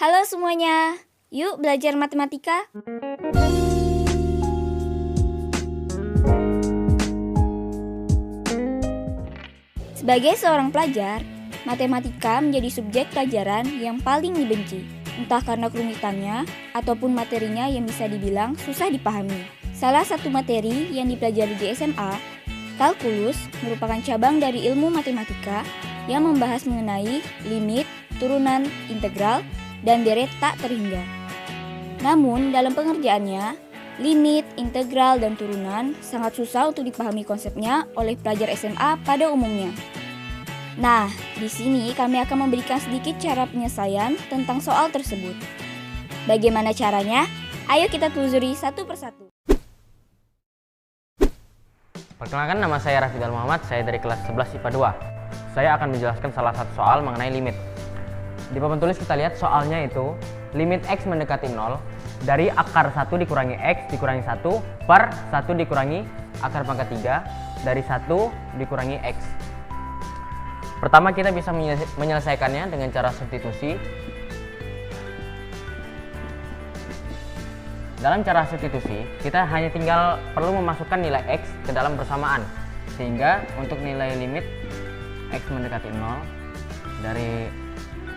Halo semuanya, yuk belajar matematika. Sebagai seorang pelajar, matematika menjadi subjek pelajaran yang paling dibenci, entah karena kerumitannya ataupun materinya yang bisa dibilang susah dipahami. Salah satu materi yang dipelajari di SMA, kalkulus, merupakan cabang dari ilmu matematika yang membahas mengenai limit, turunan, integral, dan deret tak terhingga. Namun, dalam pengerjaannya, limit, integral, dan turunan sangat susah untuk dipahami konsepnya oleh pelajar SMA pada umumnya. Nah, di sini kami akan memberikan sedikit cara penyelesaian tentang soal tersebut. Bagaimana caranya? Ayo kita telusuri satu persatu. Perkenalkan, nama saya Rafidal Muhammad, saya dari kelas 11 IPA 2. Saya akan menjelaskan salah satu soal mengenai limit. Di papan tulis kita lihat soalnya itu limit X mendekati 0 dari akar 1 dikurangi X dikurangi 1 per 1 dikurangi akar pangkat 3 dari 1 dikurangi X. Pertama, kita bisa menyelesaikannya dengan cara substitusi. Dalam cara substitusi, kita hanya tinggal perlu memasukkan nilai X ke dalam persamaan. Sehingga untuk nilai limit X mendekati 0 dari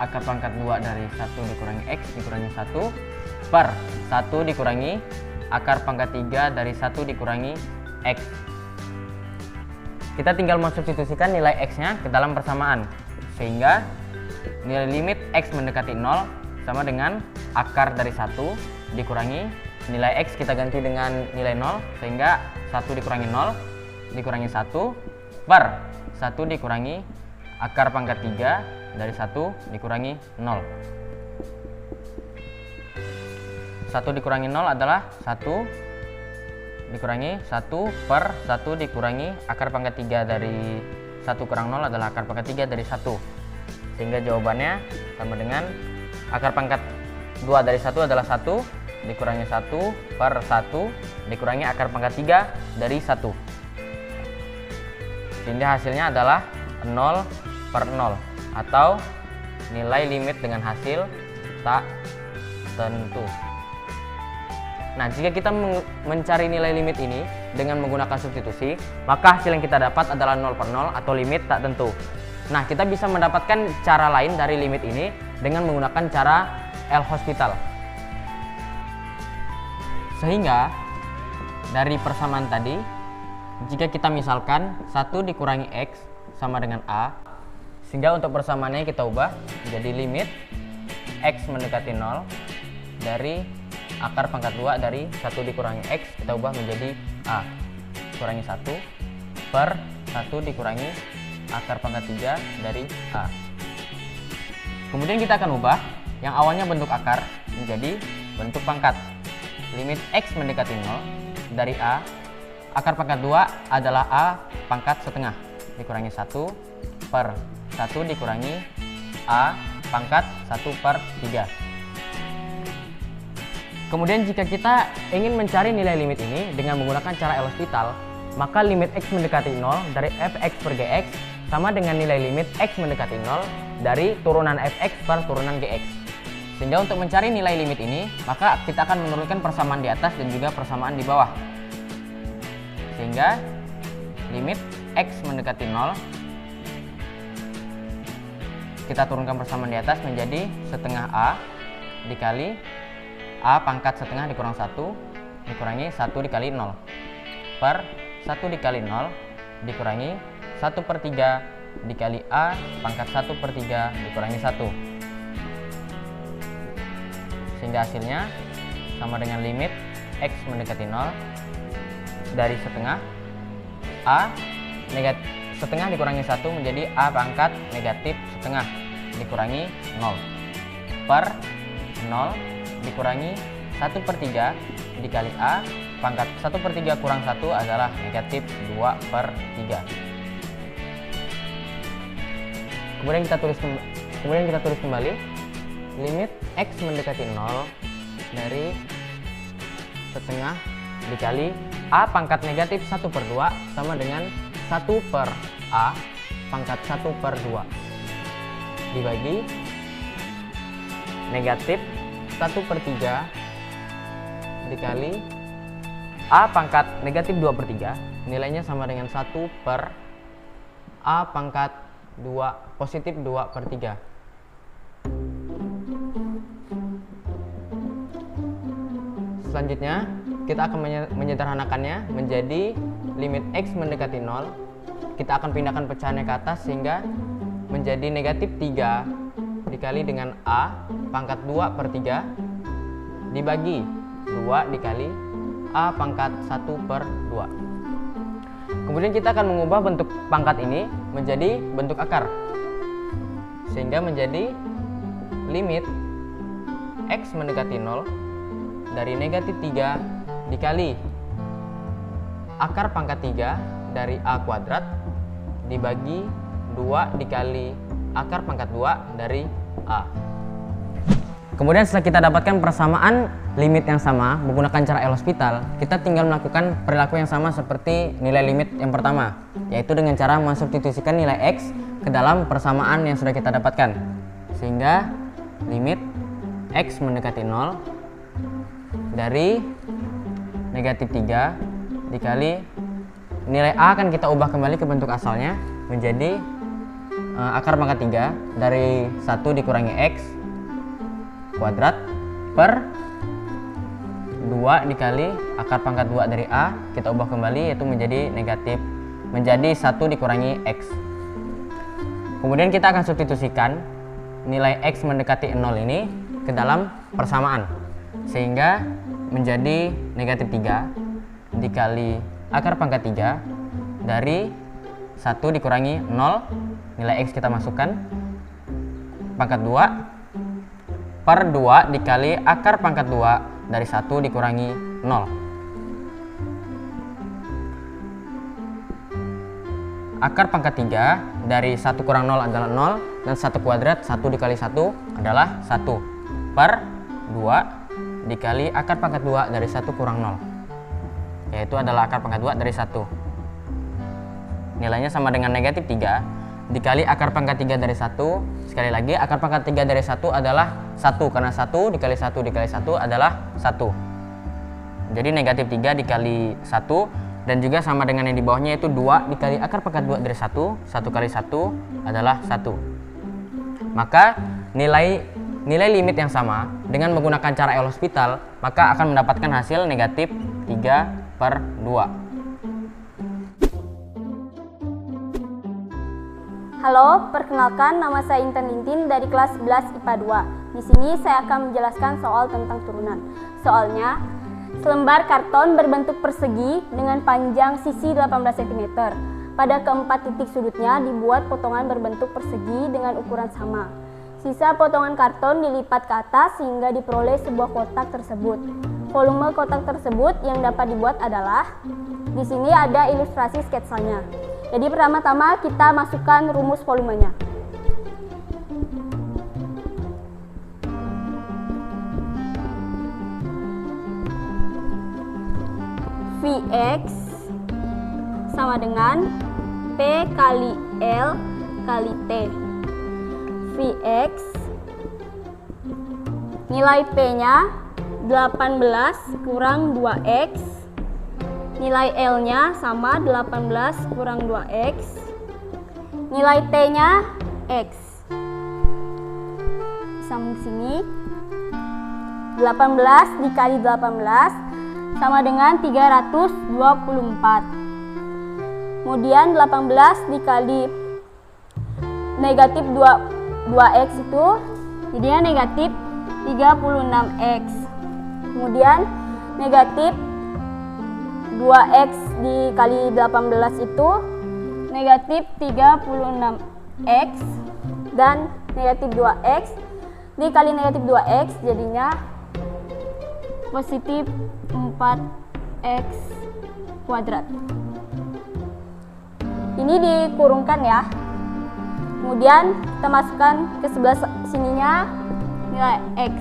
akar pangkat 2 dari 1 dikurangi X dikurangi 1 per 1 dikurangi akar pangkat 3 dari 1 dikurangi X. Kita tinggal mensubstitusikan nilai X-nya ke dalam persamaan. Sehingga nilai limit X mendekati 0 sama dengan akar dari 1 dikurangi nilai X kita ganti dengan nilai 0. Sehingga 1 dikurangi 0 dikurangi 1 per 1 dikurangi akar pangkat 3 dari 1 dikurangi 0. 1 dikurangi 0 adalah 1 dikurangi 1 per 1 dikurangi akar pangkat 3 dari 1 kurang 0 adalah akar pangkat 3 dari 1. Sehingga jawabannya sama dengan akar pangkat 2 dari 1 adalah 1 dikurangi 1 per 1 dikurangi akar pangkat 3 dari 1. Sehingga hasilnya adalah 0 per 0 atau nilai limit dengan hasil tak tentu. Nah, jika kita mencari nilai limit ini dengan menggunakan substitusi, maka hasil yang kita dapat adalah 0 per 0 atau limit tak tentu. Nah, kita bisa mendapatkan cara lain dari limit ini dengan menggunakan cara L'Hospital. Sehingga dari persamaan tadi, jika kita misalkan 1 dikurangi X sama dengan A, sehingga untuk persamaannya kita ubah menjadi limit X mendekati 0 dari akar pangkat 2 dari 1 dikurangi X kita ubah menjadi A kurangi 1 per 1 dikurangi akar pangkat 3 dari A. Kemudian kita akan ubah yang awalnya bentuk akar menjadi bentuk pangkat. Limit X mendekati 0 dari A akar pangkat 2 adalah A pangkat setengah dikurangi 1 per 1 dikurangi A pangkat 1 per 3. Kemudian jika kita ingin mencari nilai limit ini dengan menggunakan cara L'Hospital, maka limit X mendekati 0 dari Fx per Gx sama dengan nilai limit X mendekati 0 dari turunan Fx per turunan Gx. Sehingga untuk mencari nilai limit ini, maka kita akan menurunkan persamaan di atas dan juga persamaan di bawah. Sehingga limit X mendekati 0 kita turunkan persamaan di atas menjadi setengah A dikali A pangkat setengah dikurang 1 dikurangi 1 dikali 0 per 1 dikali 0 dikurangi 1 per 3 dikali A pangkat 1 per 3 dikurangi 1. Sehingga hasilnya sama dengan limit X mendekati 0 dari setengah A negatif setengah dikurangi 1 menjadi A pangkat negatif setengah dikurangi 0 per 0 dikurangi 1 per 3 dikali A pangkat 1 per 3 kurang 1 adalah negatif 2 per 3. Kemudian kita tulis kembali limit X mendekati 0 dari setengah dikali A pangkat negatif 1 per 2 sama dengan 1 per A pangkat 1 per 2 dibagi negatif 1/3 dikali A pangkat negatif 2/3, nilainya sama dengan 1 per A pangkat 2 positif 2/3. Selanjutnya kita akan menyederhanakannya menjadi limit X mendekati 0. Kita akan pindahkan pecahannya ke atas sehingga menjadi negatif 3 dikali dengan A pangkat 2/3 dibagi 2 dikali A pangkat 1/2. Kemudian kita akan mengubah bentuk pangkat ini menjadi bentuk akar, sehingga menjadi limit X mendekati 0 dari negatif 3 dikali akar pangkat 3 dari A kuadrat dibagi 2 dikali akar pangkat 2 dari A. Kemudian setelah kita dapatkan persamaan limit yang sama menggunakan cara L-Hospital, kita tinggal melakukan perilaku yang sama seperti nilai limit yang pertama, yaitu dengan cara mensubstitusikan nilai X ke dalam persamaan yang sudah kita dapatkan. Sehingga limit X mendekati 0 dari negatif 3 dikali nilai A akan kita ubah kembali ke bentuk asalnya menjadi akar pangkat 3 dari 1 dikurangi X kuadrat per 2 dikali akar pangkat 2 dari A, kita ubah kembali yaitu menjadi negatif, menjadi 1 dikurangi X. Kemudian kita akan substitusikan nilai X mendekati 0 ini ke dalam persamaan, sehingga menjadi negatif 3 dikali akar pangkat 3 dari 1 dikurangi 0, nilai X kita masukkan, pangkat 2 per 2 dikali akar pangkat 2 dari 1 dikurangi 0. Akar pangkat 3 dari 1 kurang 0 adalah 0, dan 1 kuadrat 1 dikali 1 adalah 1 per 2 dikali akar pangkat 2 dari 1 kurang 0, yaitu adalah akar pangkat 2 dari 1. Nilainya sama dengan negatif 3 dikali akar pangkat 3 dari 1. Sekali lagi, akar pangkat 3 dari 1 adalah 1, karena 1 dikali 1 dikali 1 adalah 1. Jadi negatif 3 dikali 1, dan juga sama dengan yang di bawahnya, yaitu 2 dikali akar pangkat 2 dari 1. 1 kali 1 adalah 1. Maka nilai limit yang sama dengan menggunakan cara L-Hospital, maka akan mendapatkan hasil negatif 3/2. Halo, perkenalkan nama saya Intan Lintin dari kelas 11 IPA 2. Di sini saya akan menjelaskan soal tentang turunan. Soalnya, selembar karton berbentuk persegi dengan panjang sisi 18 cm. Pada keempat titik sudutnya dibuat potongan berbentuk persegi dengan ukuran sama. Sisa potongan karton dilipat ke atas sehingga diperoleh sebuah kotak tersebut. Volume kotak tersebut yang dapat dibuat adalah, di sini ada ilustrasi sketsanya. Jadi pertama-tama kita masukkan rumus volumenya. Vx sama dengan P kali L kali T. Vx nilai P-nya 18 kurang 2x, nilai L-nya sama 18 kurang 2x, nilai T-nya x. Sambung sini, 18 dikali 18 sama dengan 324. Kemudian 18 dikali negatif 2x itu jadinya negatif 36x. Kemudian negatif 2x dikali 18 itu negatif 36x, dan negatif 2x dikali negatif 2x jadinya positif 4x kuadrat. Ini dikurungkan ya. Kemudian kita masukkan ke sebelah sininya nilai x.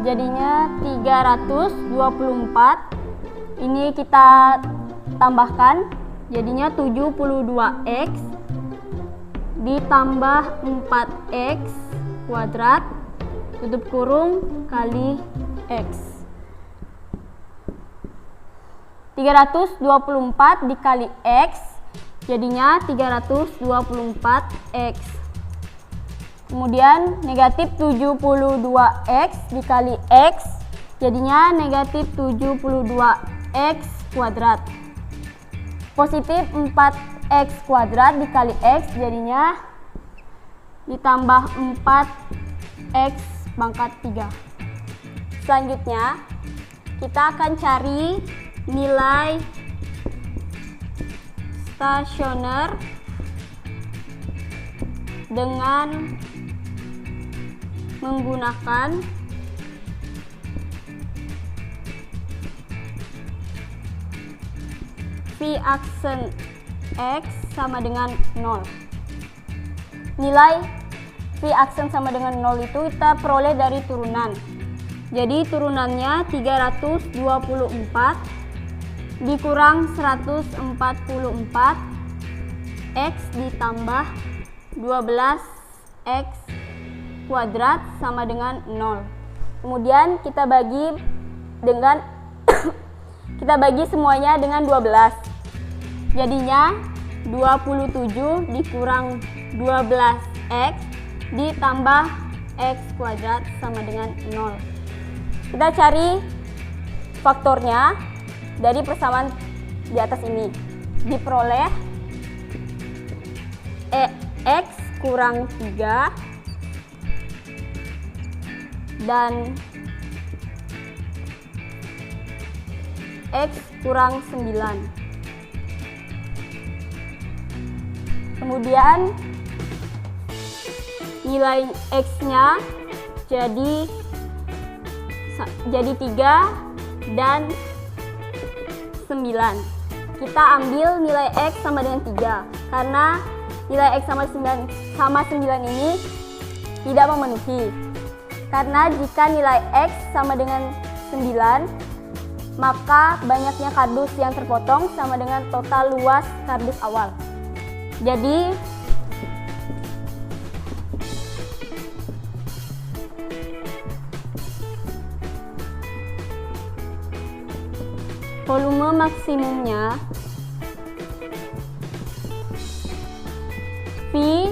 Jadinya 324. Ini kita tambahkan jadinya 72x ditambah 4x kuadrat tutup kurung kali x. 324 dikali x jadinya 324x. Kemudian negatif 72x dikali x jadinya negatif 72x kuadrat. Positif 4x kuadrat dikali x jadinya ditambah 4x pangkat 3. Selanjutnya kita akan cari nilai stasioner dengan menggunakan V aksen X sama dengan 0. Nilai V aksen sama dengan 0 itu kita peroleh dari turunan. Jadi turunannya 324 dikurang 144 X ditambah 12x kuadrat sama dengan 0. Kemudian kita bagi dengan kita bagi semuanya dengan 12. Jadinya 27 dikurang 12x ditambah x kuadrat sama dengan 0. Kita cari faktornya dari persamaan di atas ini. Diperoleh x kurang 3 dan x kurang 9. Kemudian nilai x-nya jadi 3 dan 9. Kita ambil nilai x sama dengan 3 karena nilai x sama 9 ini tidak memenuhi. Karena jika nilai x sama dengan 9, maka banyaknya kardus yang terpotong sama dengan total luas kardus awal. Jadi volume maksimumnya V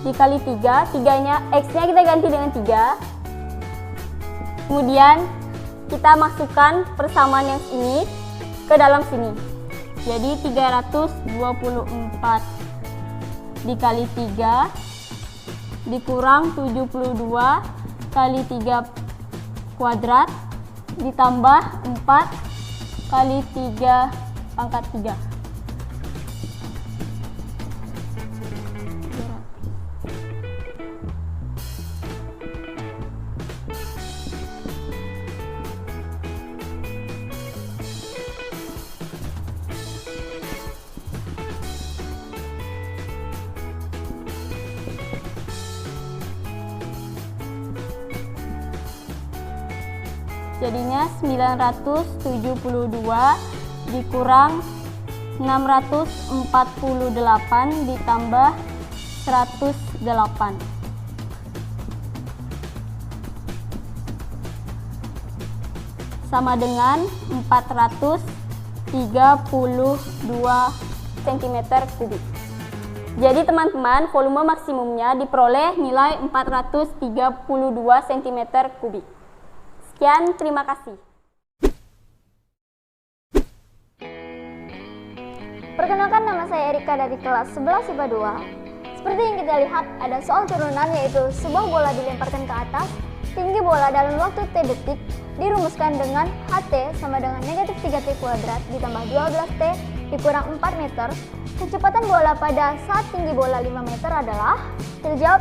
dikali 3, 3-nya, X-nya kita ganti dengan 3. Kemudian kita masukkan persamaan yang ini ke dalam sini. Jadi 324 dikali 3 dikurang 72 kali 3 kuadrat ditambah 4 kali 3 pangkat 3. Jadinya 972 dikurang 648 ditambah 108. Sama dengan 432 cm kubik. Jadi teman-teman, volume maksimumnya diperoleh nilai 432 cm kubik. Sekian, terima kasih. Perkenalkan, nama saya Erika dari kelas 11 IPA 2. Seperti yang kita lihat, ada soal turunan, yaitu sebuah bola dilemparkan ke atas, tinggi bola dalam waktu T detik dirumuskan dengan HT sama dengan negatif 3T kuadrat ditambah 12T dikurang 4 meter. Kecepatan bola pada saat tinggi bola 5 meter adalah, kita jawab.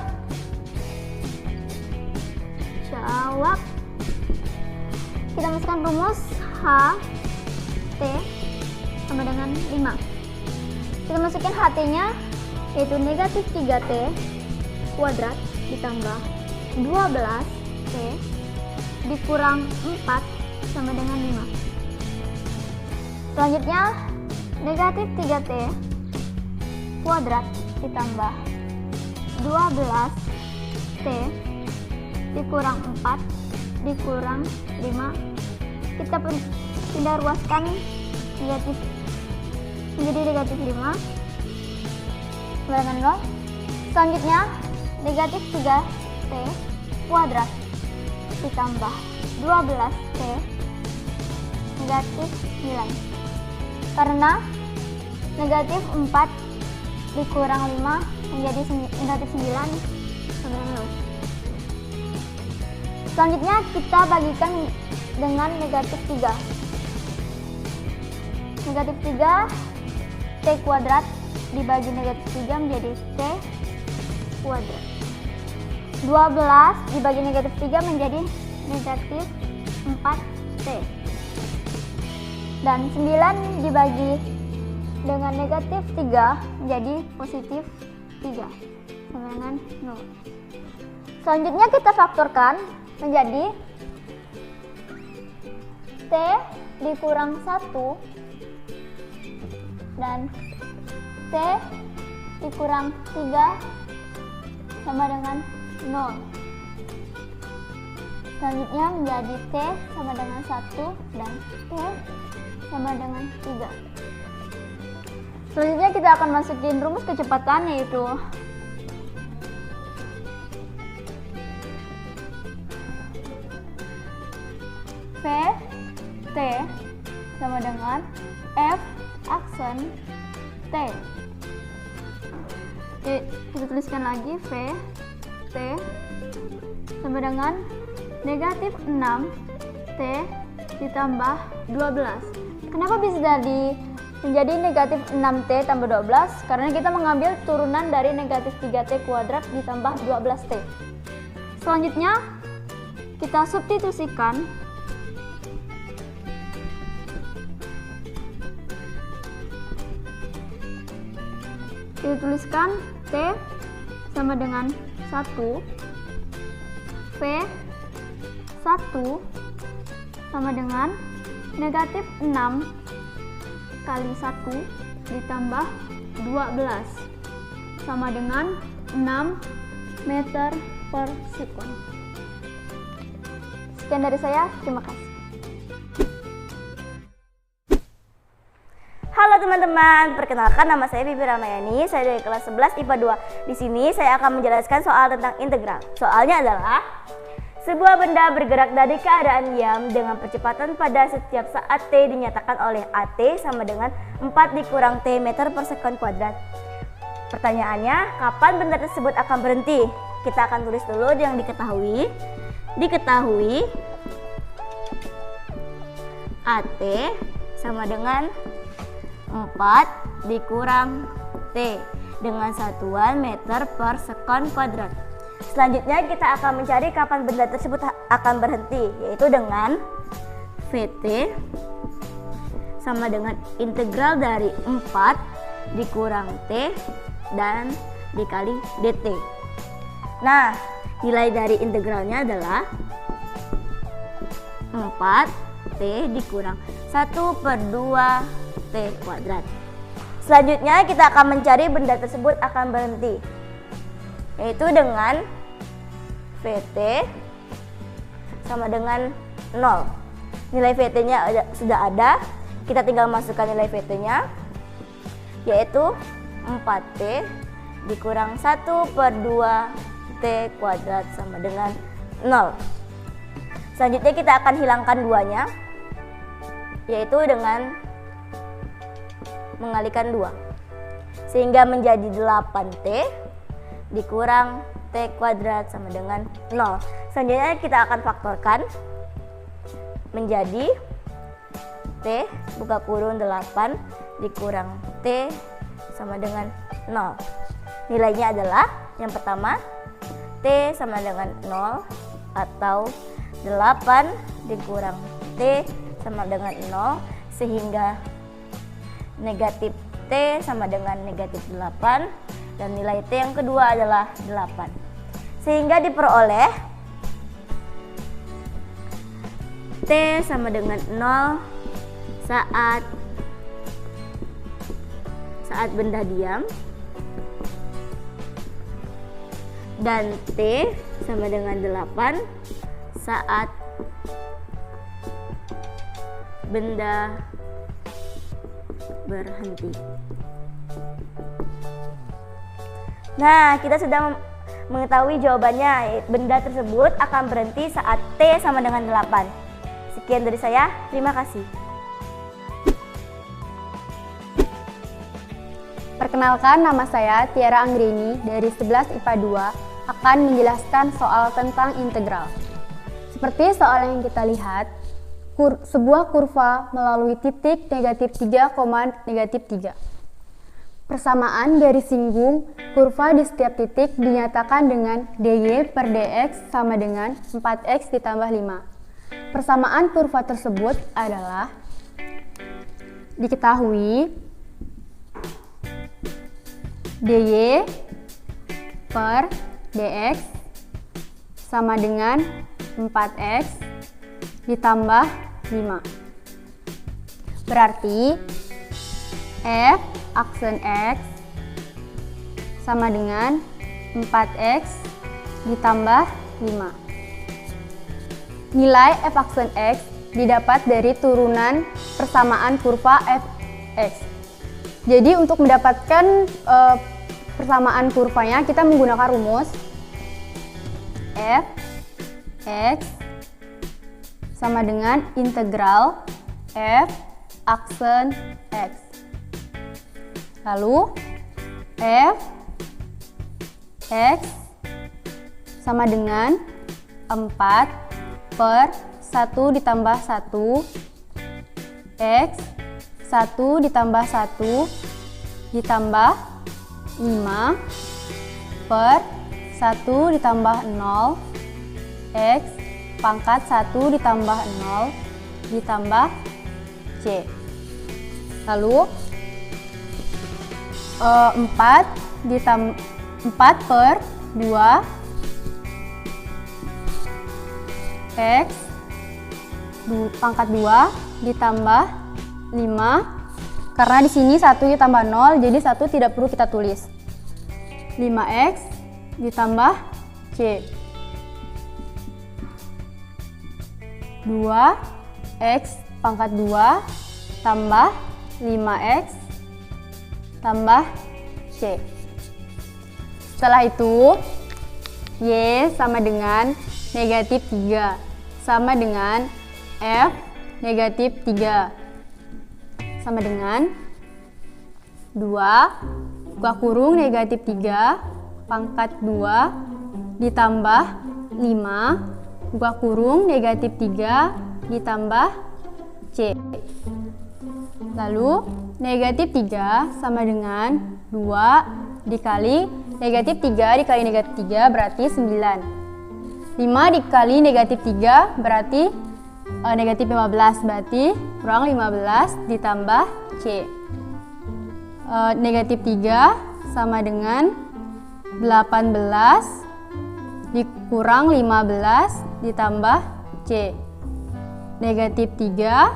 Kita masukkan rumus H T sama dengan 5. Kita masukkan HT-nya, yaitu negatif 3T kuadrat ditambah 12T dikurang 4 sama dengan 5. Selanjutnya, negatif 3T kuadrat ditambah 12 T dikurang 4 dikurang 5. Kita pindah ruaskan negatif menjadi negatif 5 dengan 0. Selanjutnya negatif 3 T kuadrat ditambah 12 T negatif 9. Karena negatif 4 dikurang 5 menjadi negatif 9 sama dengan 0. Selanjutnya kita bagikan dengan negatif 3. Negatif 3 T kuadrat dibagi negatif 3 menjadi T kuadrat. 12 dibagi negatif 3 menjadi negatif 4T. Dan 9 dibagi dengan negatif 3 menjadi positif 3 sama dengan 0. Selanjutnya kita faktorkan menjadi T dikurang 1 dan T dikurang 3 sama dengan 0. Selanjutnya menjadi T sama dengan 1 dan T sama dengan 3. Selanjutnya kita akan masukin rumus kecepatan, yaitu V T sama dengan F aksen T. Kita tuliskan lagi V T sama dengan negatif 6 T ditambah 12. Kenapa bisa menjadi negatif 6T tambah 12? Karena kita mengambil turunan dari negatif 3T kuadrat ditambah 12T. Selanjutnya kita substitusikan kita tuliskan T sama dengan 1 V 1 sama dengan negatif 6 kali 1 ditambah 12 sama dengan 6 meter per sekon. Sekian dari saya, terima kasih. Halo teman-teman, perkenalkan nama saya Bibi Ramayani, saya dari kelas 11 IPA 2. Di sini saya akan menjelaskan soal tentang integral. Soalnya adalah sebuah benda bergerak dari keadaan diam dengan percepatan pada setiap saat T dinyatakan oleh AT sama dengan 4 dikurang T meter per sekon kuadrat. Pertanyaannya, kapan benda tersebut akan berhenti? Kita akan tulis dulu yang diketahui. Diketahui AT sama dengan 4 dikurang T dengan satuan meter per sekon kuadrat. Selanjutnya kita akan mencari kapan benda tersebut akan berhenti, yaitu dengan VT sama dengan integral dari 4 dikurang T dan dikali DT. Nah, nilai dari integralnya adalah 4T dikurang 1/2 T kuadrat. Selanjutnya kita akan mencari benda tersebut akan berhenti, yaitu dengan VT sama dengan 0. Nilai VT-nya sudah ada, kita tinggal masukkan nilai VT-nya, yaitu 4T dikurang 1/2 T kuadrat sama dengan 0. Selanjutnya kita akan hilangkan 2-nya, yaitu dengan mengalihkan 2, sehingga menjadi 8T dikurang T kuadrat sama dengan 0. Selanjutnya kita akan faktorkan menjadi T buka kurung 8 dikurang T sama dengan 0. Nilainya adalah yang pertama T sama dengan 0 atau 8 dikurang T sama dengan 0, sehingga negatif T sama dengan negatif 8 dan nilai T yang kedua adalah 8. Sehingga diperoleh T sama dengan 0 saat benda diam dan T sama dengan 8 saat benda berhenti. Nah, kita sudah mengetahui jawabannya. Benda tersebut akan berhenti saat T sama dengan 8. Sekian dari saya, terima kasih. Perkenalkan, nama saya Tiara Anggrini dari 11 IPA 2 akan menjelaskan soal tentang integral. Seperti soal yang kita lihat, sebuah kurva melalui titik negatif 3, negatif 3. Persamaan garis singgung kurva di setiap titik dinyatakan dengan dy per dx sama dengan 4x ditambah 5. Persamaan kurva tersebut adalah diketahui dy per dx sama dengan 4x ditambah 5. Berarti f aksen x sama dengan 4x ditambah 5. Nilai f aksen x didapat dari turunan persamaan kurva fx. Jadi untuk mendapatkan persamaan kurvanya kita menggunakan rumus f x sama dengan integral f aksen x. Lalu f x sama dengan 4 per 1 ditambah 1 x 1 ditambah 1 ditambah 5 per 1 ditambah 0 x pangkat 1 ditambah 0 ditambah c. Lalu 4 per 2 x pangkat 2 ditambah 5, karena di sini 1 ditambah 0 jadi 1 tidak perlu kita tulis. 5x ditambah c. 2x pangkat 2 tambah 5x tambah c. Setelah itu y sama dengan negatif 3 sama dengan f negatif 3 sama dengan 2 buka kurung negatif 3 pangkat 2 ditambah 5 buka kurung negatif 3 ditambah c. Lalu negatif 3 sama dengan 2 dikali negatif 3 dikali negatif 3 berarti 9. 5 dikali negatif 3 berarti negatif 15, berarti kurang 15 ditambah c. Negatif 3 sama dengan 18 dikurang 15 ditambah c. Negatif 3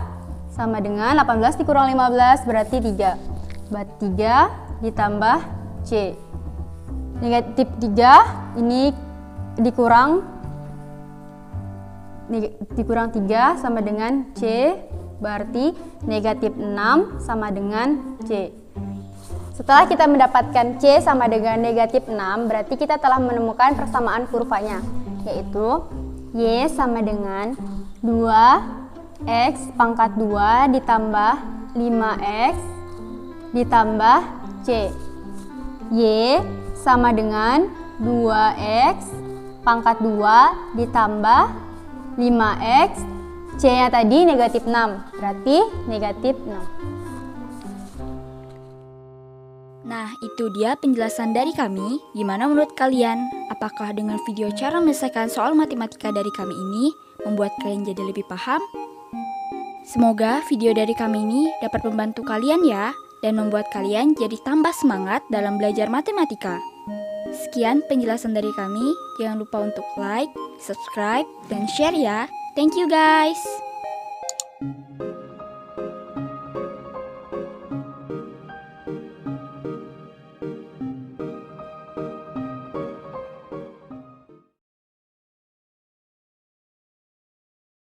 sama dengan 18 dikurang 15 berarti 3. Berarti 3 ditambah c. Negatif 3 ini dikurang 3 sama dengan c, berarti negatif 6 sama dengan c. Setelah kita mendapatkan c sama dengan negatif 6, berarti kita telah menemukan persamaan kurvanya, yaitu y sama dengan 2x pangkat 2 ditambah 5x ditambah c. Y sama dengan 2x pangkat 2 ditambah 5x, c-nya tadi negatif 6, berarti negatif 6. Nah, itu dia penjelasan dari kami. Gimana menurut kalian? Apakah dengan video cara menyelesaikan soal matematika dari kami ini membuat kalian jadi lebih paham? Semoga video dari kami ini dapat membantu kalian ya, dan membuat kalian jadi tambah semangat dalam belajar matematika. Sekian penjelasan dari kami. Jangan lupa untuk like, subscribe, dan share ya. Thank you guys.